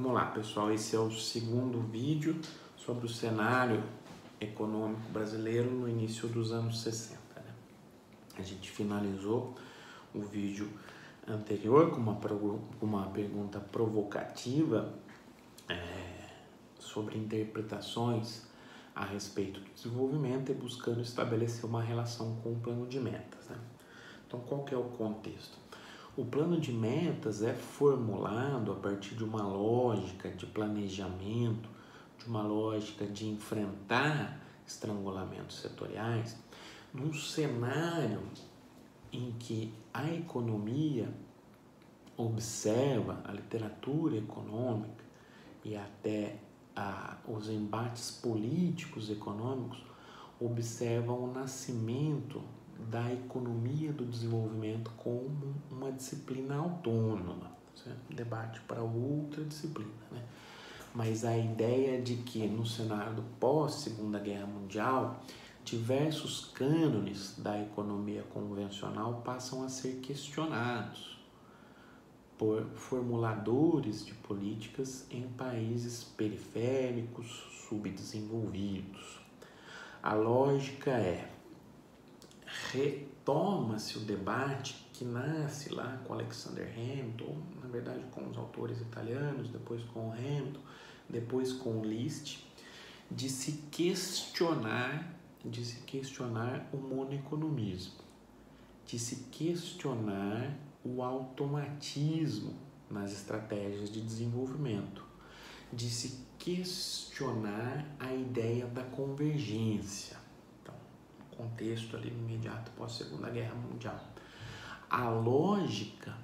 Vamos lá, pessoal, esse é o segundo vídeo sobre o cenário econômico brasileiro no início dos anos 60. Né? A gente finalizou o vídeo anterior com uma pergunta provocativa sobre interpretações a respeito do desenvolvimento e buscando estabelecer uma relação com o plano de metas. Né? Então, qual que é o contexto? O plano de metas é formulado a partir de uma lógica de planejamento, de uma lógica de enfrentar estrangulamentos setoriais, num cenário em que a economia observa, a literatura econômica e até os embates políticos econômicos observam o nascimento da economia do desenvolvimento como uma disciplina autônoma, certo? Debate para outra disciplina, né? Mas a ideia de que no cenário pós-Segunda Guerra Mundial, diversos cânones da economia convencional passam a ser questionados por formuladores de políticas em países periféricos, subdesenvolvidos. A lógica é: retoma-se o debate que nasce lá com Alexander Hamilton, na verdade com os autores italianos, depois com o Hamilton, depois com o List, de se questionar o monoeconomismo, de se questionar o automatismo nas estratégias de desenvolvimento, de se questionar a ideia da convergência. Então, contexto ali imediato pós-Segunda Guerra Mundial. A lógica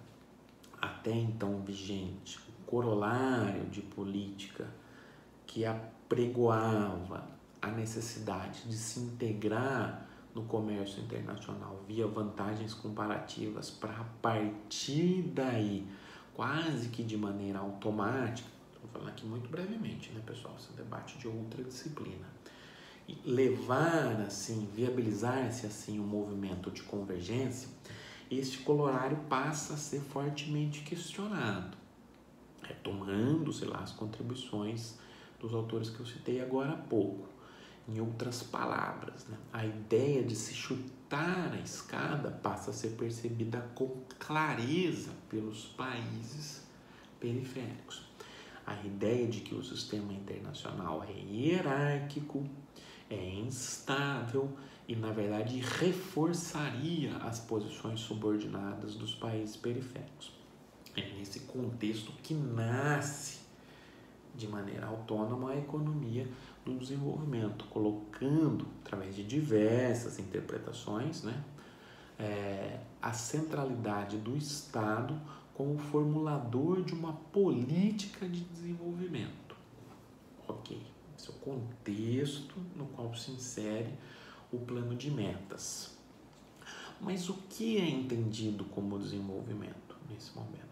até então vigente, o corolário de política que apregoava a necessidade de se integrar no comércio internacional via vantagens comparativas para a partir daí, quase que de maneira automática, estou falando aqui muito brevemente, né, pessoal, esse é um debate de outra disciplina, e levar assim, viabilizar-se assim um movimento de convergência, este corolário passa a ser fortemente questionado, retomando, sei lá, as contribuições dos autores que eu citei agora há pouco. Em outras palavras, né? A ideia de se chutar a escada passa a ser percebida com clareza pelos países periféricos. A ideia de que o sistema internacional é hierárquico, é instável e, na verdade, reforçaria as posições subordinadas dos países periféricos. É nesse contexto que nasce de maneira autônoma a economia do desenvolvimento, colocando, através de diversas interpretações, né, a centralidade do Estado como formulador de uma política de desenvolvimento. Ok, esse é o contexto no qual se insere o plano de metas. Mas o que é entendido como desenvolvimento nesse momento?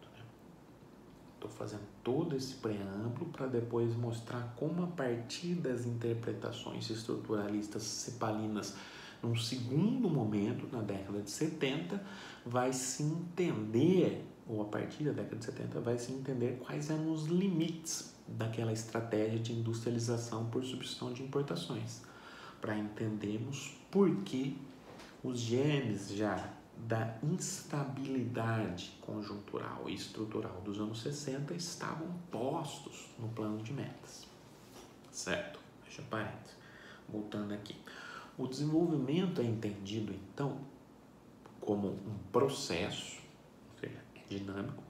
Estou fazendo todo esse preâmbulo para depois mostrar como, a partir das interpretações estruturalistas cepalinas, num segundo momento, na década de 70, vai se entender, ou a partir da década de 70, vai se entender quais eram os limites daquela estratégia de industrialização por substituição de importações, para entendermos por que os germes já da instabilidade conjuntural e estrutural dos anos 60 estavam postos no plano de metas. Certo? Fecha parênteses. Voltando aqui. O desenvolvimento é entendido, então, como um processo, ou seja, é dinâmico,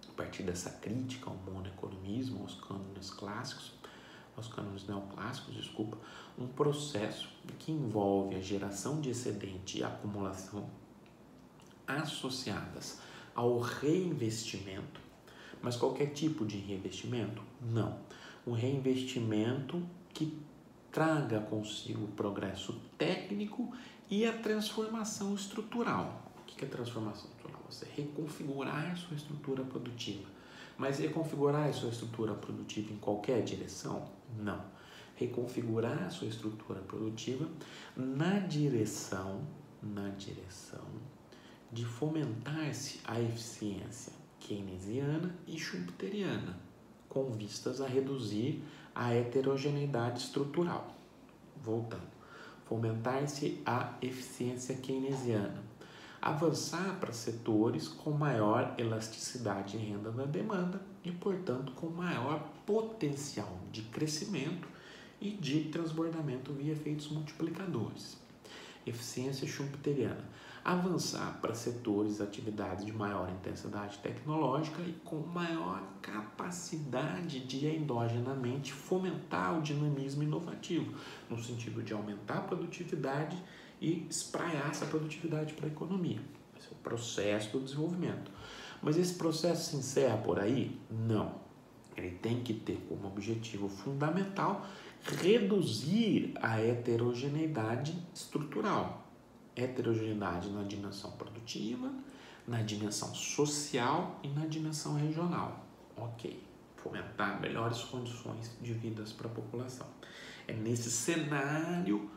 a partir dessa crítica ao monoeconomismo, aos cânones clássicos, aos cânones neoclássicos, um processo que envolve a geração de excedente e acumulação associadas ao reinvestimento. Mas qualquer tipo de reinvestimento? Não. Um reinvestimento que traga consigo o progresso técnico e a transformação estrutural. O que é transformação estrutural? Você reconfigurar sua estrutura produtiva. Mas reconfigurar sua estrutura produtiva em qualquer direção? Não. Reconfigurar sua estrutura produtiva na direção de fomentar-se a eficiência keynesiana e schumpeteriana. com vistas a reduzir a heterogeneidade estrutural. Voltando. Fomentar-se a eficiência keynesiana. Avançar para setores com maior elasticidade em renda da demanda e, portanto, com maior potencial de crescimento e de transbordamento via efeitos multiplicadores. Eficiência schumpeteriana. Avançar para setores e atividades de maior intensidade tecnológica e com maior capacidade de endogenamente fomentar o dinamismo inovativo, no sentido de aumentar a produtividade e espraiar essa produtividade para a economia. Esse é o processo do desenvolvimento. Mas esse processo se encerra por aí? Não. Ele tem que ter como objetivo fundamental reduzir a heterogeneidade estrutural. Heterogeneidade na dimensão produtiva, na dimensão social e na dimensão regional. Ok. Fomentar melhores condições de vida para a população. É nesse cenário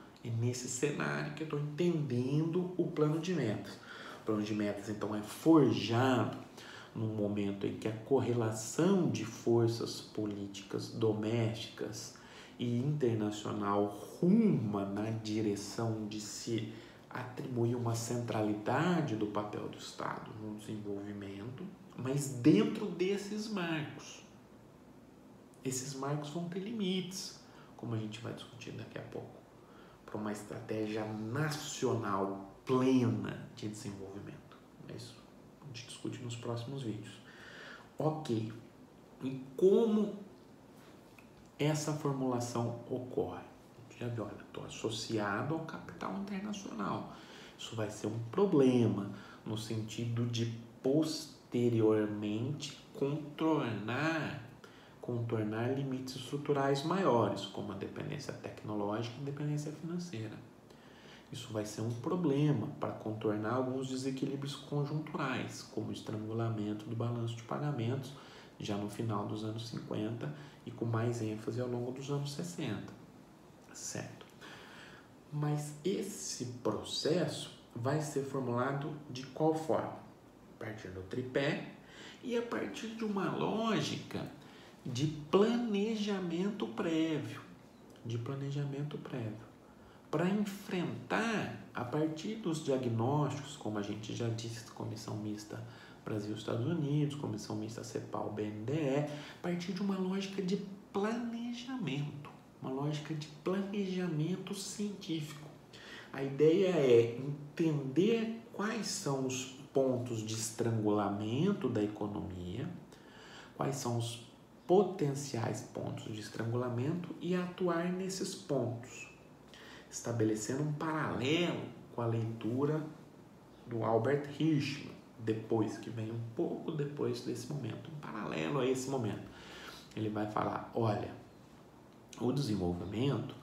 que eu estou entendendo o plano de metas. O plano de metas, então, é forjado no momento em que a correlação de forças políticas domésticas e internacional ruma na direção de se atribuir uma centralidade do papel do Estado no desenvolvimento, mas dentro desses marcos. Esses marcos vão ter limites, como a gente vai discutir daqui a pouco, para uma estratégia nacional plena de desenvolvimento. É isso que a gente discute nos próximos vídeos. Ok. E como essa formulação ocorre? Já viu, olha, estou associado ao capital internacional. Isso vai ser um problema no sentido de posteriormente contornar limites estruturais maiores, como a dependência tecnológica e a dependência financeira. Isso vai ser um problema para contornar alguns desequilíbrios conjunturais, como o estrangulamento do balanço de pagamentos já no final dos anos 50 e com mais ênfase ao longo dos anos 60. Certo? Mas esse processo vai ser formulado de qual forma? A partir do tripé e a partir de uma lógica de planejamento prévio. Para enfrentar, a partir dos diagnósticos, como a gente já disse, Comissão Mista Brasil-Estados Unidos, Comissão Mista CEPAL-BNDE, a partir de uma lógica de planejamento. Uma lógica de planejamento científico. A ideia é entender quais são os pontos de estrangulamento da economia, quais são os potenciais pontos de estrangulamento e atuar nesses pontos, estabelecendo um paralelo com a leitura do Albert Hirschman, que vem um pouco depois desse momento, um paralelo a esse momento. Ele vai falar, olha, o desenvolvimento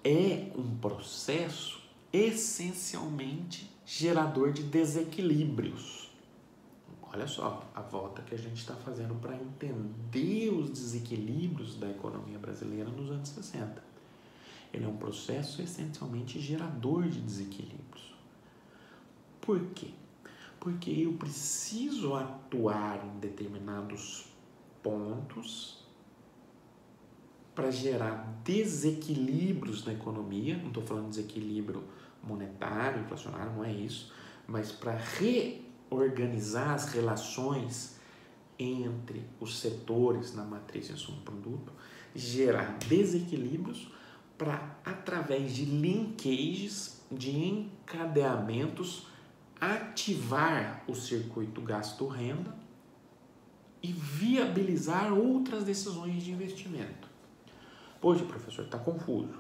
é um processo essencialmente gerador de desequilíbrios. Olha só a volta que a gente está fazendo para entender os desequilíbrios da economia brasileira nos anos 60. Ele é um processo essencialmente gerador de desequilíbrios. Por quê? Porque eu preciso atuar em determinados pontos para gerar desequilíbrios na economia. Não estou falando de desequilíbrio monetário, inflacionário, não é isso, mas para reorganizar as relações entre os setores na matriz insumo-produto, gerar desequilíbrios para, através de linkages, de encadeamentos, ativar o circuito gasto-renda e viabilizar outras decisões de investimento. Poxa, professor, está confuso.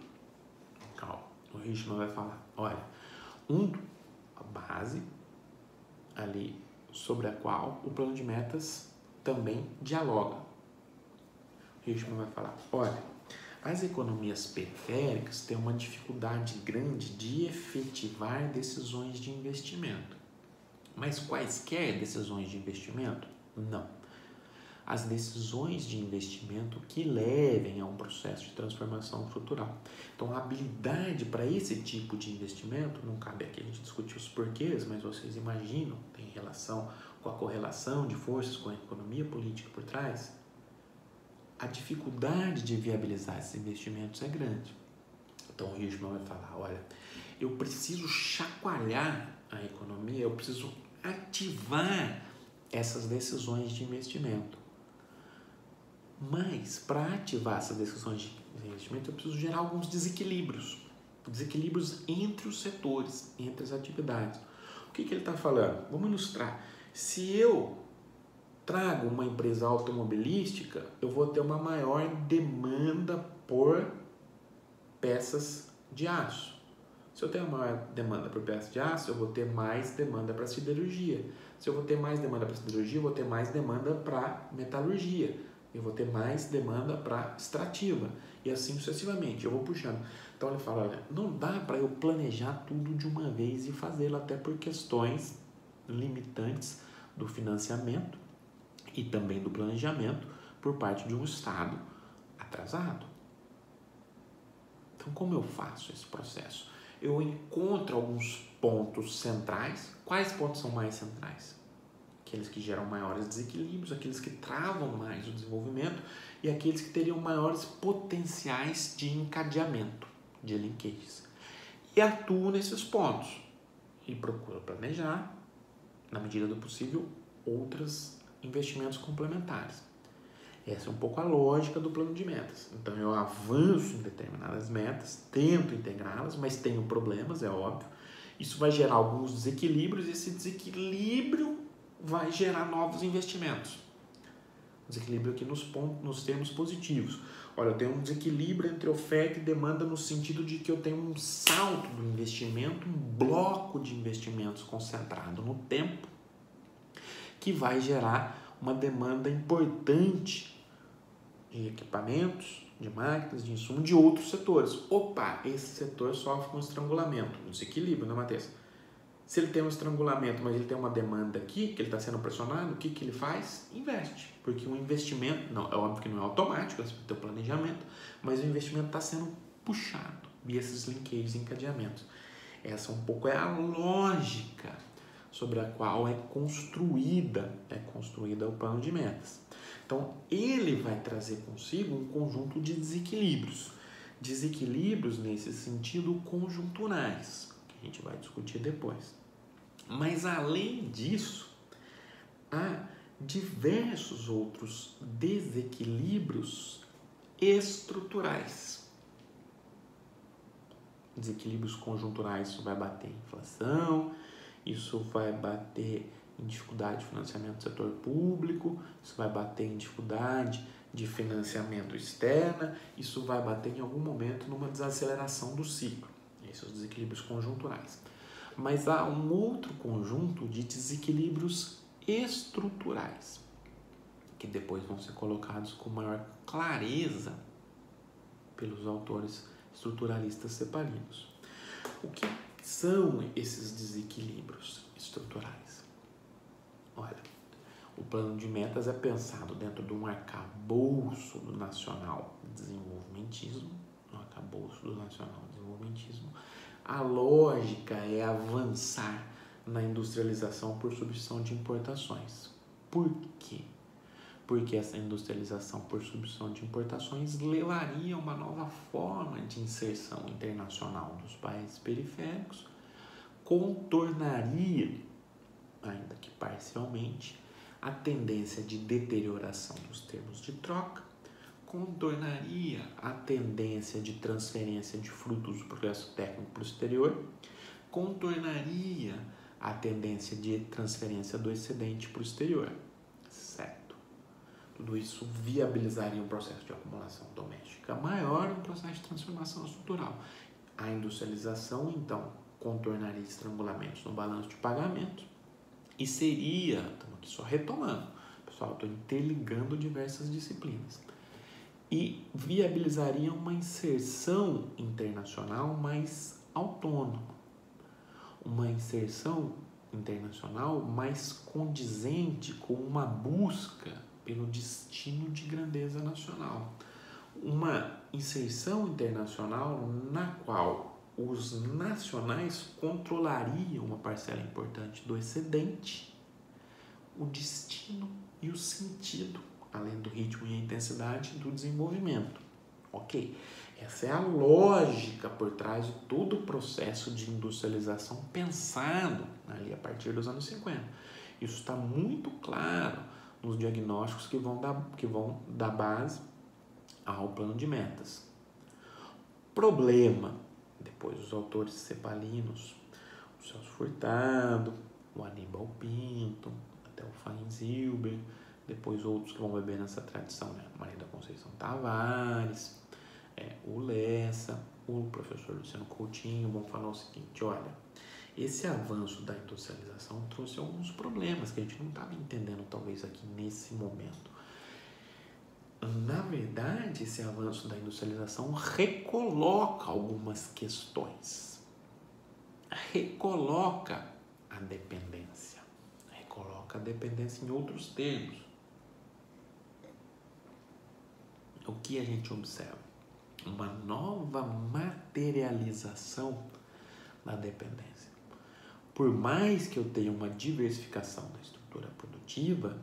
Calma, o Hirschman vai falar, olha, a base ali sobre a qual o plano de metas também dialoga. O Hirschman vai falar, olha, as economias periféricas têm uma dificuldade grande de efetivar decisões de investimento. Mas quaisquer decisões de investimento? Não. As decisões de investimento que levem a um processo de transformação estrutural. Então, a habilidade para esse tipo de investimento, não cabe aqui a gente discutir os porquês, mas vocês imaginam, tem relação com a correlação de forças com a economia política por trás? a dificuldade de viabilizar esses investimentos é grande. Então o Hirschman vai falar, olha, eu preciso chacoalhar a economia, eu preciso ativar essas decisões de investimento. Mas para ativar essas decisões de investimento, eu preciso gerar alguns desequilíbrios entre os setores, entre as atividades. O que ele está falando? Vamos ilustrar. Se eu trago uma empresa automobilística, eu vou ter uma maior demanda por peças de aço. Se eu tenho maior demanda por peças de aço, eu vou ter mais demanda para siderurgia. Se eu vou ter mais demanda para siderurgia, eu vou ter mais demanda para metalurgia. Eu vou ter mais demanda para extrativa. E assim sucessivamente, eu vou puxando. Então ele fala, olha, não dá para eu planejar tudo de uma vez e fazê-lo, até por questões limitantes do financiamento e também do planejamento por parte de um Estado atrasado. Então, como eu faço esse processo? Eu encontro alguns pontos centrais. Quais pontos são mais centrais? Aqueles que geram maiores desequilíbrios, aqueles que travam mais o desenvolvimento e aqueles que teriam maiores potenciais de encadeamento, de linkages. E atuo nesses pontos e procuro planejar, na medida do possível, outros investimentos complementares. Essa é um pouco a lógica do plano de metas. Então, eu avanço em determinadas metas, tento integrá-las, mas tenho problemas, é óbvio. Isso vai gerar alguns desequilíbrios e esse desequilíbrio vai gerar novos investimentos. Desequilíbrio aqui nos termos positivos. Olha, eu tenho um desequilíbrio entre oferta e demanda no sentido de que eu tenho um salto do investimento, um bloco de investimentos concentrado no tempo, que vai gerar uma demanda importante de equipamentos, de máquinas, de insumo, de outros setores. Opa, esse setor sofre com estrangulamento, um desequilíbrio, né, Matheus? Se ele tem um estrangulamento, mas ele tem uma demanda aqui, que ele está sendo pressionado, o que ele faz? Investe. Porque o investimento, não, é óbvio que não é automático, é o planejamento, mas o investimento está sendo puxado. E esses linkages e encadeamentos. Essa um pouco é a lógica sobre a qual é construída o plano de metas. Então, ele vai trazer consigo um conjunto de desequilíbrios. Desequilíbrios nesse sentido conjunturais, que a gente vai discutir depois. Mas, além disso, há diversos outros desequilíbrios estruturais. Desequilíbrios conjunturais, isso vai bater em inflação, isso vai bater em dificuldade de financiamento do setor público, isso vai bater em dificuldade de financiamento externa, isso vai bater em algum momento numa desaceleração do ciclo. Esses são os desequilíbrios conjunturais. Mas há um outro conjunto de desequilíbrios estruturais, que depois vão ser colocados com maior clareza pelos autores estruturalistas cepalinos. O que são esses desequilíbrios estruturais? Olha, o plano de metas é pensado dentro de um arcabouço do nacional desenvolvimentismo, A lógica é avançar na industrialização por substituição de importações. Por quê? Porque essa industrialização por substituição de importações levaria a uma nova forma de inserção internacional dos países periféricos, contornaria, ainda que parcialmente, a tendência de deterioração dos termos de troca, contornaria a tendência de transferência de frutos do progresso técnico para o exterior, contornaria a tendência de transferência do excedente para o exterior, certo? Tudo isso viabilizaria um processo de acumulação doméstica maior, um processo de transformação estrutural. A industrialização, então, contornaria estrangulamentos no balanço de pagamentos e seria, estamos aqui só retomando, pessoal, estou interligando diversas disciplinas, e viabilizaria uma inserção internacional mais autônoma, uma inserção internacional mais condizente com uma busca pelo destino de grandeza nacional, uma inserção internacional na qual os nacionais controlariam uma parcela importante do excedente, o destino e o sentido além do ritmo e a intensidade do desenvolvimento. Ok, essa é a lógica por trás de todo o processo de industrialização pensado ali a partir dos anos 50. Isso está muito claro nos diagnósticos que vão dar base ao plano de metas. Problema, depois os autores cepalinos, o Celso Furtado, o Aníbal Pinto, até o Feinzilber, depois outros que vão beber nessa tradição, né? Maria da Conceição Tavares, o Lessa, o professor Luciano Coutinho vão falar o seguinte: olha, esse avanço da industrialização trouxe alguns problemas que a gente não estava entendendo talvez aqui nesse momento. Na verdade, esse avanço da industrialização recoloca algumas questões, recoloca a dependência em outros termos. O que a gente observa? Uma nova materialização da dependência. Por mais que eu tenha uma diversificação da estrutura produtiva,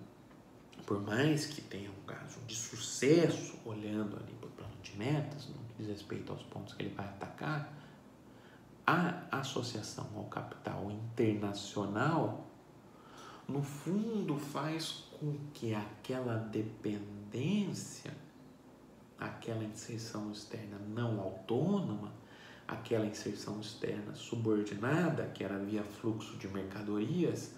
por mais que tenha um caso de sucesso, olhando ali para o plano de metas, no que diz respeito aos pontos que ele vai atacar, a associação ao capital internacional, no fundo, faz com que aquela dependência, aquela inserção externa não autônoma, aquela inserção externa subordinada, que era via fluxo de mercadorias,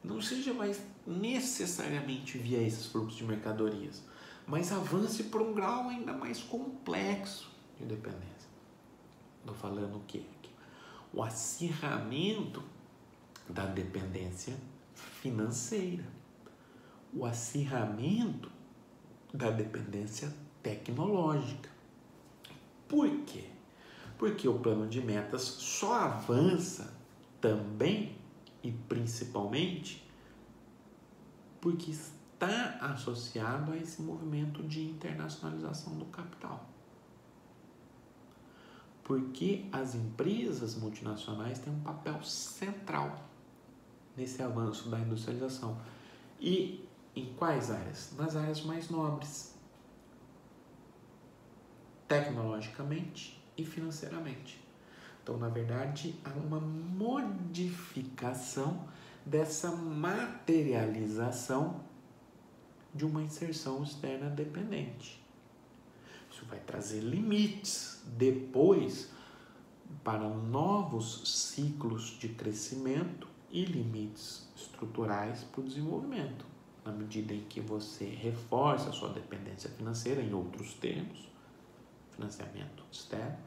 não seja mais necessariamente via esses fluxos de mercadorias, mas avance para um grau ainda mais complexo de dependência. Estou falando o quê? O acirramento da dependência financeira, o acirramento da dependência tecnológica. Por quê? Porque o plano de metas só avança também e principalmente porque está associado a esse movimento de internacionalização do capital. Porque as empresas multinacionais têm um papel central nesse avanço da industrialização. E em quais áreas? Nas áreas mais nobres, tecnologicamente e financeiramente. Então, na verdade, há uma modificação dessa materialização de uma inserção externa dependente. Isso vai trazer limites depois para novos ciclos de crescimento e limites estruturais para o desenvolvimento. Na medida em que você reforça a sua dependência financeira, em outros termos, financiamento externo,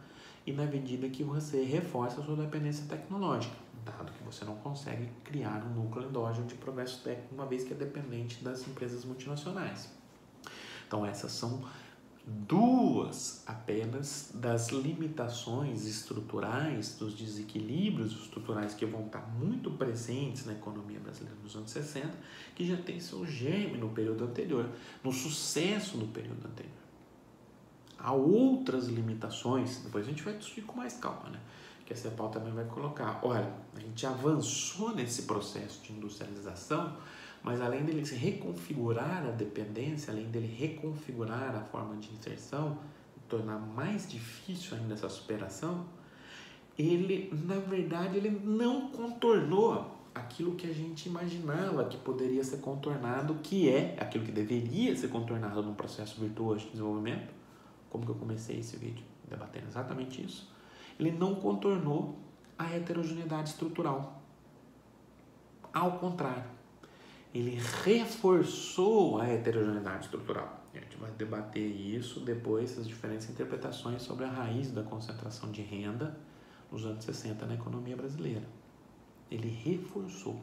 e na medida que você reforça a sua dependência tecnológica, dado que você não consegue criar um núcleo endógeno de progresso técnico, uma vez que é dependente das empresas multinacionais. Então, essas são duas apenas das limitações estruturais, dos desequilíbrios estruturais que vão estar muito presentes na economia brasileira nos anos 60, que já tem seu germe no período anterior, no sucesso do período anterior. Há outras limitações, depois a gente vai discutir com mais calma, né? Que a CEPAL também vai colocar. Olha, a gente avançou nesse processo de industrialização, mas além dele reconfigurar a dependência, além dele reconfigurar a forma de inserção, tornar mais difícil ainda essa superação, ele, na verdade, ele não contornou aquilo que a gente imaginava que poderia ser contornado, que é aquilo que deveria ser contornado num processo virtuoso de desenvolvimento, como que eu comecei esse vídeo debatendo exatamente isso. Ele não contornou a heterogeneidade estrutural. Ao contrário, ele reforçou a heterogeneidade estrutural. A gente vai debater isso depois, as diferentes interpretações sobre a raiz da concentração de renda nos anos 60 na economia brasileira. Ele reforçou.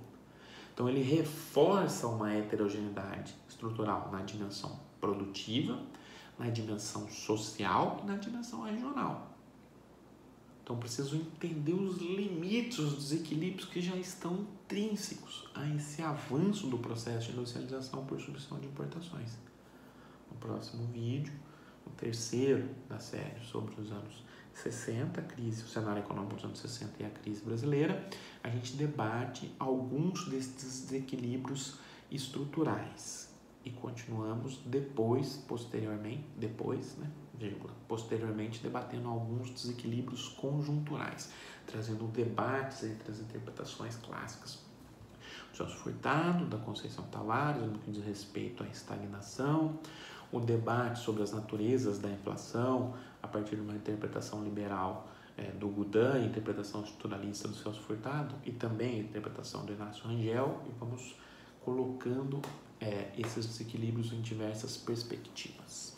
Então, ele reforça uma heterogeneidade estrutural na dimensão produtiva, na dimensão social e na dimensão regional. Então, preciso entender os limites, os desequilíbrios que já estão intrínsecos a esse avanço do processo de industrialização por substituição de importações. No próximo vídeo, o terceiro da série sobre os anos 60, a crise, o cenário econômico dos anos 60 e a crise brasileira, a gente debate alguns desses desequilíbrios estruturais e continuamos posteriormente debatendo alguns desequilíbrios conjunturais, trazendo debates entre as interpretações clássicas do Celso Furtado, da Conceição Tavares, no que diz respeito à estagnação, o debate sobre as naturezas da inflação a partir de uma interpretação liberal do Goudin, interpretação estruturalista do Celso Furtado e também a interpretação do Inácio Rangel, e vamos colocando esses desequilíbrios em diversas perspectivas.